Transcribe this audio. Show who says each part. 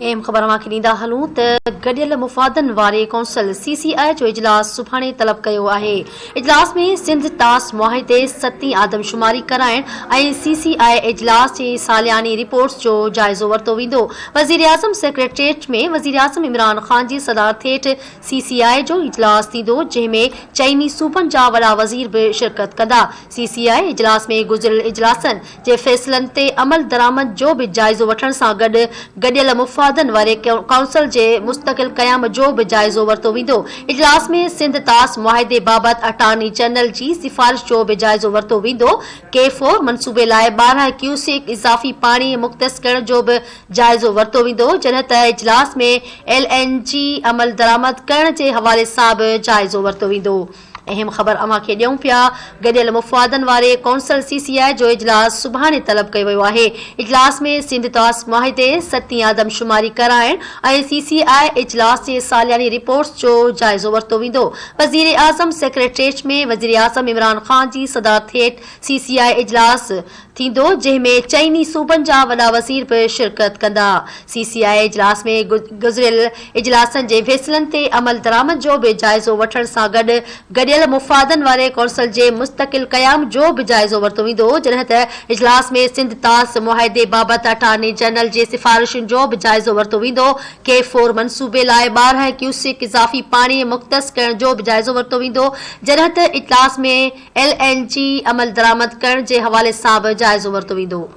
Speaker 1: अहम ख़बर अवांखे ॾींदा हलूं त गॾियल मुफ़ादनि वारे कौंसल CCI जो इजलास सुभाणे तलब कयो आहे। इजलास में सिंध तास मुआहिदे सती आदमशुमारी कराइण ऐं CCI इजलास जे सालियानी रिपोर्ट्स जो जाइज़ो वरितो वेंदो। वज़ीर आज़म सेक्रेटरिएट में वज़ीर आज़म इमरान ख़ान जी सदारत हेठि CCI जो इजलास थींदो, जंहिंमें चइनी सूबनि जा वॾा वज़ीर बि शिरकत कंदा। CCI इजलास में गुज़िरियल इजलासनि जे फ़ैसिलनि ते अमल दरामद जो बि जाइज़ो वठण सां गॾु गॾियल मुफ़ादनि वारे काउंसिल जे मुस्तक़िल क़याम जो बि जाइज़ो वरितो वेंदो। इजलास में सिंध तास मुआहिदे बाबति अटार्नी जनरल जी सिफ़ारिश जो बि जाइज़ो वरितो वेंदो। K4 मनसूबे लाइ 12 क्यूसेक इज़ाफ़ी पाणी मुख़्तस करण जो बि जाइज़ो वरितो वेंदो, जॾहिं त इजलास में LNG अमल दरामद करण जे हवाले सां बि जाइज़ो वरितो वेंदो। अहम ख़बर अवांखे ॾियूं पिया। गॾियल मुफ़ादनि वारे कौंसल CCI जो इजलास सुभाणे तलब कयो वियो आहे। इजलास में सिंध तास मुआहिदे सती आदमशुमारी कराइण ऐं CCI इजलास जे सालियानी रिपोर्ट्स जो जाइज़ो वरितो वेंदो। वज़ीर आज़म सेक्रेटरिएट में वज़ीर आज़म इमरान ख़ान जी सदारत हेठि CCI इजलास थींदो, जंहिंमें चइनी सूबनि जा वॾा वज़ीर बि शिरकत कंदा। CCI इजलास में गुज़िरियल इजलासनि जे फ़ैसिलनि ते अमल दरामद जो बि जाइज़ो वठण सां गॾु गॾियल मुफ़ादनि वारे कौंसिल जे मुस्तक़िल क़याम जो बि जाइज़ो वरितो वेंदो, जॾहिं त इजलास में सिंध तास मुआहिदे बाबति अटार्नी जनरल जे सिफ़ारिशुनि जो बि जाइज़ो वरितो वेंदो। K4 मनसूबे लाइ 12 क्यूसेक इज़ाफ़ी पाणी मुख़्तस करण जो बि जाइज़ो वरितो वेंदो, जॾहिं त इजलास में LNG अमल दरामद करण जे हवाले सां बि जाइज़ो वरितो वेंदो।